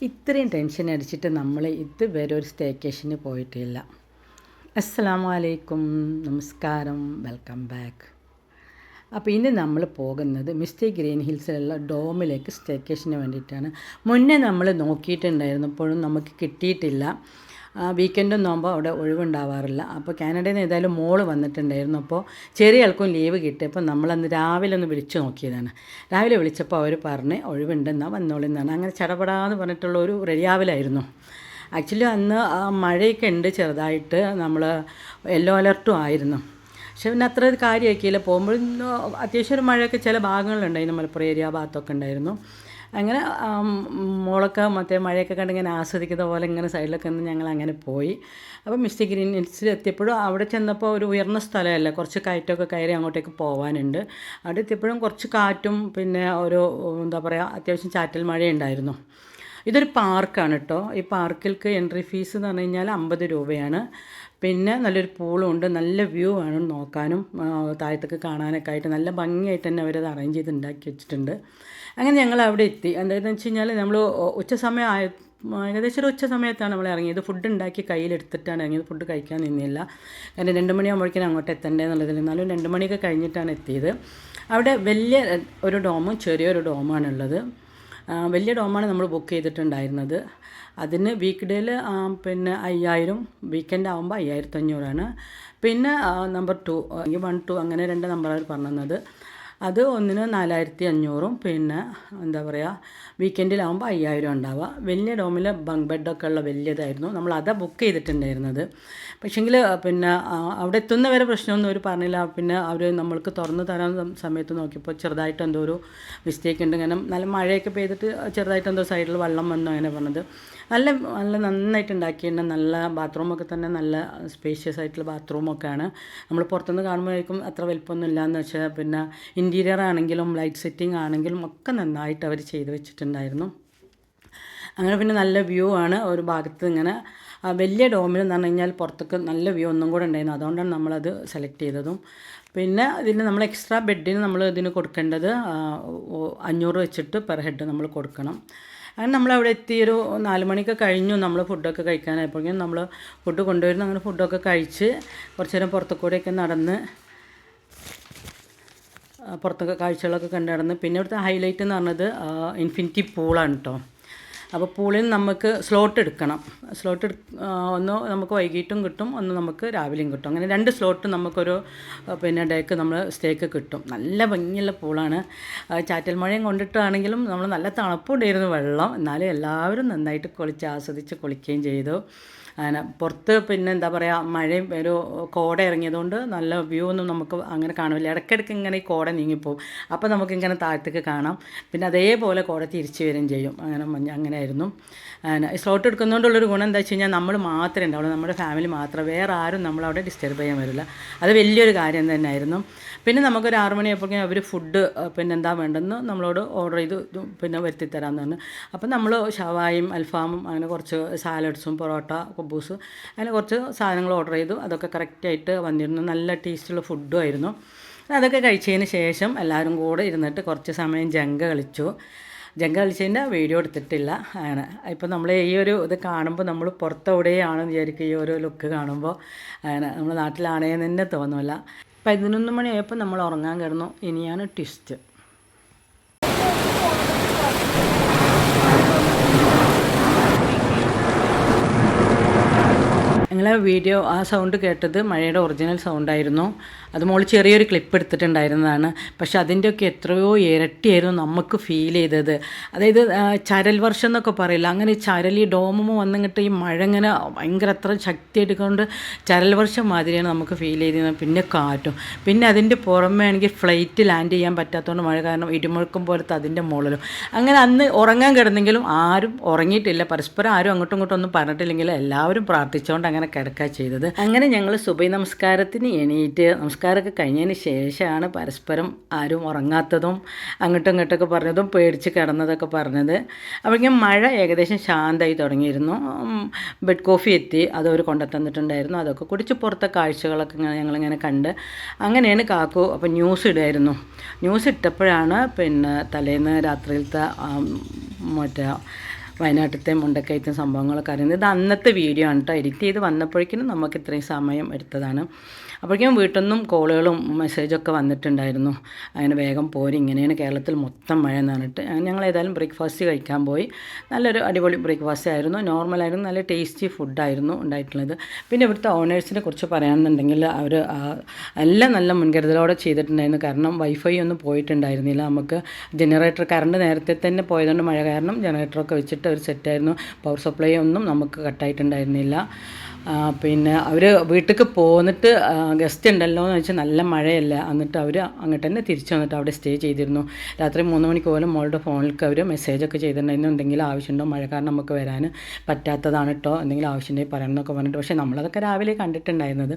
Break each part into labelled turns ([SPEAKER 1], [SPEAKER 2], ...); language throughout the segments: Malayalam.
[SPEAKER 1] ഇത്രയും ടെൻഷൻ അടിച്ചിട്ട് നമ്മൾ ഇതുവരെ ഒരു സ്റ്റേക്കേഷന് പോയിട്ടില്ല. അസ്സലാമു അലൈക്കും, നമസ്കാരം, വെൽക്കം ബാക്ക്. അപ്പോൾ ഇന്ന് നമ്മൾ പോകുന്നത് മിസ്റ്റി ഗ്രീൻ ഹിൽസിലുള്ള ഡോമിലേക്ക് സ്റ്റേക്കേഷന് വേണ്ടിയിട്ടാണ്. മുന്നേ നമ്മൾ നോക്കിയിട്ടുണ്ടായിരുന്നു, ഇപ്പോഴും നമുക്ക് കിട്ടിയിട്ടില്ല. വീക്കെൻഡൊന്നും ആകുമ്പോൾ അവിടെ ഒഴിവുണ്ടാവാറില്ല. അപ്പോൾ കാനഡയിൽ നിന്ന് ഏതായാലും മോള് വന്നിട്ടുണ്ടായിരുന്നു. അപ്പോൾ ചെറിയ ആൾക്കും ലീവ് കിട്ടിയപ്പോൾ നമ്മളന്ന് രാവിലെ ഒന്ന് വിളിച്ചു നോക്കിയതാണ്. രാവിലെ വിളിച്ചപ്പോൾ അവർ പറഞ്ഞ് ഒഴിവുണ്ടെന്നാൽ വന്നോളിന്നാണ്. അങ്ങനെ ചടപടാന്ന് പറഞ്ഞിട്ടുള്ള ഒരു റെഡിയാവലായിരുന്നു. ആക്ച്വലി അന്ന് മഴയൊക്കെ ഉണ്ട്, ചെറുതായിട്ട് നമ്മൾ യെല്ലോ അലർട്ടും ആയിരുന്നു. പക്ഷെ പിന്നെ അത്ര കാര്യമാക്കിയില്ല. പോകുമ്പോഴും അത്യാവശ്യം ഒരു മഴയൊക്കെ ചില ഭാഗങ്ങളുണ്ടായിരുന്നു, മലപ്പുറം ഏരിയ ഭാഗത്തൊക്കെ ഉണ്ടായിരുന്നു. അങ്ങനെ മോളൊക്കെ മറ്റേ മഴയൊക്കെ കണ്ട് ഇങ്ങനെ ആസ്വദിക്കുന്ന പോലെ ഇങ്ങനെ സൈഡിലൊക്കെ നിന്ന് ഞങ്ങൾ അങ്ങനെ പോയി. അപ്പോൾ മിസ്റ്റി ഗ്രീൻ ഹിൽസിൽ എത്തിയപ്പോഴും അവിടെ ചെന്നപ്പോൾ ഒരു ഉയർന്ന സ്ഥലമല്ല, കുറച്ച് കയറ്റമൊക്കെ കയറി അങ്ങോട്ടേക്ക് പോകാനുണ്ട്. അവിടെ എത്തിയപ്പോഴും കുറച്ച് കാറ്റും പിന്നെ ഒരു എന്താ പറയുക, അത്യാവശ്യം ചാറ്റൽ മഴയുണ്ടായിരുന്നു. ഇതൊരു പാർക്കാണ് കേട്ടോ. ഈ പാർക്കിലേക്ക് എൻട്രി ഫീസ് എന്ന് പറഞ്ഞു കഴിഞ്ഞാൽ 50 രൂപയാണ്. പിന്നെ നല്ലൊരു പൂളും ഉണ്ട്, നല്ല വ്യൂ ആണ് നോക്കാനും താഴത്തേക്ക് കാണാനൊക്കെ ആയിട്ട് നല്ല ഭംഗിയായിട്ട് തന്നെ അവരത് അറേഞ്ച് ചെയ്ത് ഉണ്ടാക്കി വെച്ചിട്ടുണ്ട്. അങ്ങനെ ഞങ്ങൾ അവിടെ എത്തി. എന്താണെന്ന് വെച്ച് കഴിഞ്ഞാൽ നമ്മൾ ഉച്ച സമയം ഏകദേശം ഒരു ഉച്ച സമയത്താണ് നമ്മൾ ഇറങ്ങിയത്. ഫുഡ് ഉണ്ടാക്കി കയ്യിലെടുത്തിട്ടാണ് ഇറങ്ങിയത്, ഫുഡ് കഴിക്കാൻ നിന്നില്ല. കാരണം 2 മണിയാകുമ്പോഴേക്കും അങ്ങോട്ട് എത്തണ്ടേ എന്നുള്ളതിൽ. എന്നാലും 2 മണിയൊക്കെ കഴിഞ്ഞിട്ടാണ് എത്തിയത്. അവിടെ വലിയ ഒരു ഡോമും ചെറിയൊരു ഡോമാണുള്ളത്. വലിയ ഡോമാണ് നമ്മൾ ബുക്ക് ചെയ്തിട്ടുണ്ടായിരുന്നത്. അതിന് വീക്ക് ഡേയിൽ പിന്നെ 5000, വീക്കെൻഡ് ആകുമ്പോൾ 5500 പിന്നെ നമ്പർ 2 1, 2 അങ്ങനെ 2 നമ്പറാണ് പറഞ്ഞത്. അത് ഒന്നിന് 4500, പിന്നെ എന്താ പറയുക വീക്കെൻഡിലാകുമ്പോൾ 5000 ഉണ്ടാവുക. വലിയ ഡോമിൽ ബങ്ക് ബെഡൊക്കെ ഉള്ള വലിയതായിരുന്നു, നമ്മൾ അതാ ബുക്ക് ചെയ്തിട്ടുണ്ടായിരുന്നത്. പക്ഷേങ്കിൽ പിന്നെ അവിടെ എത്തുന്നവരെ പ്രശ്നമൊന്നും അവർ പറഞ്ഞില്ല. പിന്നെ അവർ നമ്മൾക്ക് തുറന്ന് തരാൻ സമയത്ത് നോക്കിയപ്പോൾ ചെറുതായിട്ട് എന്തോ ഒരു മിസ്റ്റേക്ക് ഉണ്ട്. കാരണം നല്ല മഴയൊക്കെ പെയ്തിട്ട് ചെറുതായിട്ട് എന്തോ സൈഡിൽ വെള്ളം വന്നു അങ്ങനെ പറഞ്ഞത്. നല്ല നന്നായിട്ട് ഉണ്ടാക്കിയിട്ടുണ്ട്. നല്ല ബാത്റൂമൊക്കെ തന്നെ നല്ല സ്പേഷ്യസ് ആയിട്ടുള്ള ബാത്റൂമൊക്കെയാണ്. നമ്മൾ പുറത്തുനിന്ന് കാണുമ്പോഴേക്കും അത്ര വലിപ്പമൊന്നും ഇല്ലയെന്ന് വെച്ചാൽ പിന്നെ ഇൻറ്റീരിയർ ആണെങ്കിലും ലൈറ്റ് സെറ്റിംഗ് ആണെങ്കിലും ഒക്കെ നന്നായിട്ട് അവർ ചെയ്ത് വെച്ചിട്ടുണ്ടായിരുന്നു. അങ്ങനെ പിന്നെ നല്ല വ്യൂ ആണ് ഒരു ഭാഗത്ത്. ഇങ്ങനെ വലിയ ഡോമിൽ എന്ന് പറഞ്ഞു കഴിഞ്ഞാൽ പുറത്തേക്ക് നല്ല വ്യൂ ഒന്നും കൂടെ ഉണ്ടായിരുന്നു. അതുകൊണ്ടാണ് നമ്മളത് സെലക്ട് ചെയ്തതും. പിന്നെ ഇതിന് നമ്മൾ എക്സ്ട്രാ ബെഡിന് നമ്മൾ ഇതിന് കൊടുക്കേണ്ടത് 500 വെച്ചിട്ട് പെർ ഹെഡ് നമ്മൾ കൊടുക്കണം. അങ്ങനെ നമ്മളവിടെ എത്തി. ഒരു 4 മണിയൊക്കെ കഴിഞ്ഞു നമ്മൾ ഫുഡൊക്കെ കഴിക്കാനായപ്പോഴേക്കും നമ്മൾ ഫുഡ് കൊണ്ടുവരുന്നു. അങ്ങനെ ഫുഡൊക്കെ കഴിച്ച് കുറച്ച് നേരം പുറത്തുകൂടെയൊക്കെ നടന്ന് പുറത്തൊക്കെ കാഴ്ചകളൊക്കെ കണ്ടു നടന്ന്. പിന്നെ ഇവിടുത്തെ ഹൈലൈറ്റ് എന്ന് പറഞ്ഞത് ഇൻഫിനിറ്റി പൂളാണ് കേട്ടോ. അപ്പോൾ പൂളിൽ നമുക്ക് സ്ലോട്ട് എടുക്കണം. ഒന്ന് നമുക്ക് വൈകിട്ടും കിട്ടും, ഒന്ന് നമുക്ക് രാവിലെയും കിട്ടും. അങ്ങനെ 2 സ്ലോട്ട് നമുക്കൊരു പിന്നെ ഡേക്ക് നമ്മൾ സ്റ്റേക്ക് കിട്ടും. നല്ല ഭംഗിയുള്ള പൂളാണ്. ചാറ്റൽ മഴയും കൊണ്ടിട്ടാണെങ്കിലും നമ്മൾ നല്ല തണുപ്പുണ്ടായിരുന്നു വെള്ളം. എന്നാലും എല്ലാവരും നന്നായിട്ട് ആസ്വദിച്ച് കുളിക്കുകയും ചെയ്തു. അങ്ങനെ പുറത്ത് പിന്നെ എന്താ പറയുക, മഴയും ഒരു കോട ഇറങ്ങിയതുകൊണ്ട് നല്ല വ്യൂ ഒന്നും നമുക്ക് അങ്ങനെ കാണില്ല. ഇടയ്ക്കിടയ്ക്ക് ഇങ്ങനെ ഈ കോട നീങ്ങിപ്പോവും. അപ്പോൾ നമുക്കിങ്ങനെ താഴത്തേക്ക് കാണാം. പിന്നെ അതേപോലെ കോട തിരിച്ചു വരികയും ചെയ്യും. അങ്ങനെയായിരുന്നു. സ്ലോട്ട് എടുക്കുന്നതുകൊണ്ടുള്ളൊരു ഗുണം എന്താ വെച്ച് കഴിഞ്ഞാൽ നമ്മൾ മാത്രമേ ഉണ്ടാവുള്ളൂ, നമ്മുടെ ഫാമിലി മാത്രം, വേറെ ആരും നമ്മളവിടെ ഡിസ്റ്റർബ് ചെയ്യാൻ വരില്ല. അത് വലിയൊരു കാര്യം തന്നെയായിരുന്നു. പിന്നെ നമുക്കൊരു 6 മണിയായപ്പോഴേക്കും അവർ ഫുഡ് പിന്നെ എന്താ വേണ്ടെന്ന് നമ്മളോട് ഓർഡർ ചെയ്ത് പിന്നെ വരുത്തിത്തരാമെന്ന് പറഞ്ഞു. അപ്പം നമ്മൾ ഷവായും അൽഫാമും അങ്ങനെ കുറച്ച് സാലഡ്സും പൊറോട്ട കുബൂസ് അങ്ങനെ കുറച്ച് സാധനങ്ങൾ ഓർഡർ ചെയ്തു. അതൊക്കെ കറക്റ്റായിട്ട് വന്നിരുന്നു. നല്ല ടേസ്റ്റുള്ള ഫുഡും ആയിരുന്നു. അതൊക്കെ കഴിച്ചതിന് ശേഷം എല്ലാവരും കൂടെ ഇരുന്നിട്ട് കുറച്ച് സമയം ജങ്ക കളിച്ചതിൻ്റെ വീഡിയോ എടുത്തിട്ടില്ല. അങ്ങനെ ഇപ്പം നമ്മൾ ഈ ഒരു ഇത് കാണുമ്പോൾ നമ്മൾ പുറത്തെവിടെയാണെന്ന് വിചാരിക്കും. ഈ ഒരു ലുക്ക് കാണുമ്പോൾ അങ്ങനെ നമ്മൾ നാട്ടിലാണേന്ന് തന്നെ തോന്നില്ല. 11 മണിയായപ്പോൾ നമ്മൾ ഉറങ്ങാൻ കിടന്നു. ഇനിയാണ് ട്വിസ്റ്റ്. ഞങ്ങളെ വീഡിയോ ആ സൗണ്ട് കേട്ടത് മഴയുടെ ഒറിജിനൽ സൗണ്ടായിരുന്നു. അത് മോൾ ചെറിയൊരു ക്ലിപ്പ് എടുത്തിട്ടുണ്ടായിരുന്നതാണ്. പക്ഷെ അതിൻ്റെയൊക്കെ എത്രയോ ഇരട്ടിയായിരുന്നു നമുക്ക് ഫീൽ ചെയ്തത്. അതായത് ചരൽ വർഷം എന്നൊക്കെ പറയില്ല, അങ്ങനെ ചരൽ ഈ ഡോമും വന്നിട്ട് ഈ മഴ ഇങ്ങനെ ഭയങ്കര അത്ര ശക്തി എടുക്കൊണ്ട് ചരൽ വർഷം മാതിരിയാണ് നമുക്ക് ഫീൽ ചെയ്തിരുന്നത്. പിന്നെ കാറ്റും, പിന്നെ അതിൻ്റെ പുറമേ ആണെങ്കിൽ ഫ്ലൈറ്റ് ലാൻഡ് ചെയ്യാൻ പറ്റാത്തതുകൊണ്ട് മഴ കാരണം ഇടിമുഴക്കം പോലത്തെ അതിൻ്റെ മുകളിലും. അങ്ങനെ അന്ന് ഉറങ്ങാൻ കിടന്നെങ്കിലും ആരും ഉറങ്ങിയിട്ടില്ല. പരസ്പരം ആരും അങ്ങോട്ടും ഇങ്ങോട്ടും ഒന്നും പറഞ്ഞിട്ടില്ലെങ്കിൽ എല്ലാവരും പ്രാർത്ഥിച്ചുകൊണ്ട് അങ്ങനെ കിടക്കുക ചെയ്തത്. അങ്ങനെ ഞങ്ങൾ സുബഹി നമസ്കാരത്തിന് എണീറ്റ് നമസ്കാരമൊക്കെ കഴിഞ്ഞതിന് ശേഷമാണ് പരസ്പരം ആരും ഉറങ്ങാത്തതും അങ്ങോട്ടും ഇങ്ങോട്ടൊക്കെ പറഞ്ഞതും പേടിച്ച് കിടന്നതൊക്കെ പറഞ്ഞത്. അപ്പോഴേക്കും മഴ ഏകദേശം ശാന്തമായി തുടങ്ങിയിരുന്നു. ബെഡ് കോഫി എത്തി, അതവർ കൊണ്ടുത്തന്നിട്ടുണ്ടായിരുന്നു. അതൊക്കെ കുടിച്ച് പുറത്തെ കാഴ്ചകളൊക്കെ ഞങ്ങളിങ്ങനെ കണ്ട് അങ്ങനെയാണ് കാക്കു അപ്പോൾ ന്യൂസ് ഇടുമായിരുന്നു. ന്യൂസ് ഇട്ടപ്പോഴാണ് പിന്നെ തലേന്ന് രാത്രിയിലത്തെ മറ്റേ വയനാട്ടിലത്തെ മുണ്ടക്കയത്തെ സംഭവങ്ങളൊക്കെ അറിയുന്നത്. ഇത് അന്നത്തെ വീഡിയോ ആണ് കേട്ടോ. എഡിറ്റ് ചെയ്ത് വന്നപ്പോഴേക്കും നമുക്ക് ഇത്രയും സമയം എടുത്തതാണ്. അപ്പോഴേക്കും വീട്ടിൽ നിന്നും കോളുകളും മെസ്സേജൊക്കെ വന്നിട്ടുണ്ടായിരുന്നു, അങ്ങനെ വേഗം പോരി, ഇങ്ങനെയാണ് കേരളത്തിൽ മൊത്തം മഴ എന്ന് പറഞ്ഞിട്ട്. ഞങ്ങൾ ഏതായാലും ബ്രേക്ക്ഫാസ്റ്റ് കഴിക്കാൻ പോയി. നല്ലൊരു അടിപൊളി ബ്രേക്ക്ഫാസ്റ്റ് ആയിരുന്നു, നോർമലായിരുന്നു, നല്ല ടേസ്റ്റി ഫുഡായിരുന്നു ഉണ്ടായിട്ടുള്ളത്. പിന്നെ ഇവിടുത്തെ ഓണേഴ്സിനെ കുറിച്ച് പറയുകയാണെന്നുണ്ടെങ്കിൽ അവർ എല്ലാം നല്ല മുൻകരുതലോടെ ചെയ്തിട്ടുണ്ടായിരുന്നു. കാരണം വൈഫൈ ഒന്നും പോയിട്ടുണ്ടായിരുന്നില്ല. നമുക്ക് ജനറേറ്റർ കറണ്ട് നേരത്തെ തന്നെ പോയതുകൊണ്ട് മഴ കാരണം ജനറേറ്ററൊക്കെ വെച്ചിട്ട് ഒരു സെറ്റായിരുന്നു. പവർ സപ്ലൈ ഒന്നും നമുക്ക് കട്ടായിട്ടുണ്ടായിരുന്നില്ല. പിന്നെ അവർ വീട്ടിലേക്ക് പോന്നിട്ട് ഗസ്റ്റ് ഉണ്ടല്ലോ എന്ന് വെച്ചാൽ നല്ല മഴയല്ല, എന്നിട്ട് അവർ അങ്ങോട്ട് തന്നെ തിരിച്ചു വന്നിട്ട് അവിടെ സ്റ്റേ ചെയ്തിരുന്നു. രാത്രി 3 മണിക്ക് പോലും മോളുടെ ഫോണിലേക്ക് അവർ മെസ്സേജൊക്കെ ചെയ്തിട്ടുണ്ടായിരുന്നു, എന്തെങ്കിലും ആവശ്യമുണ്ടോ, മഴ കാരണം നമുക്ക് വരാൻ പറ്റാത്തതാണ് കേട്ടോ, എന്തെങ്കിലും ആവശ്യമുണ്ടെങ്കിൽ പറയണം എന്നൊക്കെ പറഞ്ഞിട്ട്. പക്ഷേ നമ്മളതൊക്കെ രാവിലെ കണ്ടിട്ടുണ്ടായിരുന്നത്.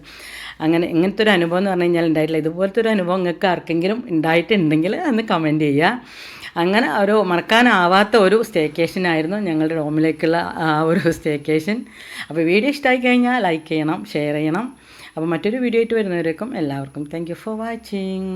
[SPEAKER 1] അങ്ങനെ ഇങ്ങനത്തെ ഒരു അനുഭവം എന്ന് പറഞ്ഞു കഴിഞ്ഞാൽ ഉണ്ടായിട്ടില്ല. ഇതുപോലത്തെ ഒരു അനുഭവം നിങ്ങൾക്ക് ആർക്കെങ്കിലും ഉണ്ടായിട്ടുണ്ടെങ്കിൽ ഒന്ന് കമൻറ്റ് ചെയ്യുക. അങ്ങനെ ഒരു മറക്കാനാവാത്ത ഒരു സ്റ്റേക്കേഷനായിരുന്നു ഞങ്ങളുടെ റൂമിലേക്കുള്ള ഒരു സ്റ്റേക്കേഷൻ. അപ്പോൾ വീഡിയോ ഇഷ്ടമായി കഴിഞ്ഞാൽ ലൈക്ക് ചെയ്യണം, ഷെയർ ചെയ്യണം. അപ്പോൾ മറ്റൊരു വീഡിയോ ആയിട്ട് വരുന്നവരേക്കും എല്ലാവർക്കും താങ്ക് യു ഫോർ വാച്ചിങ്.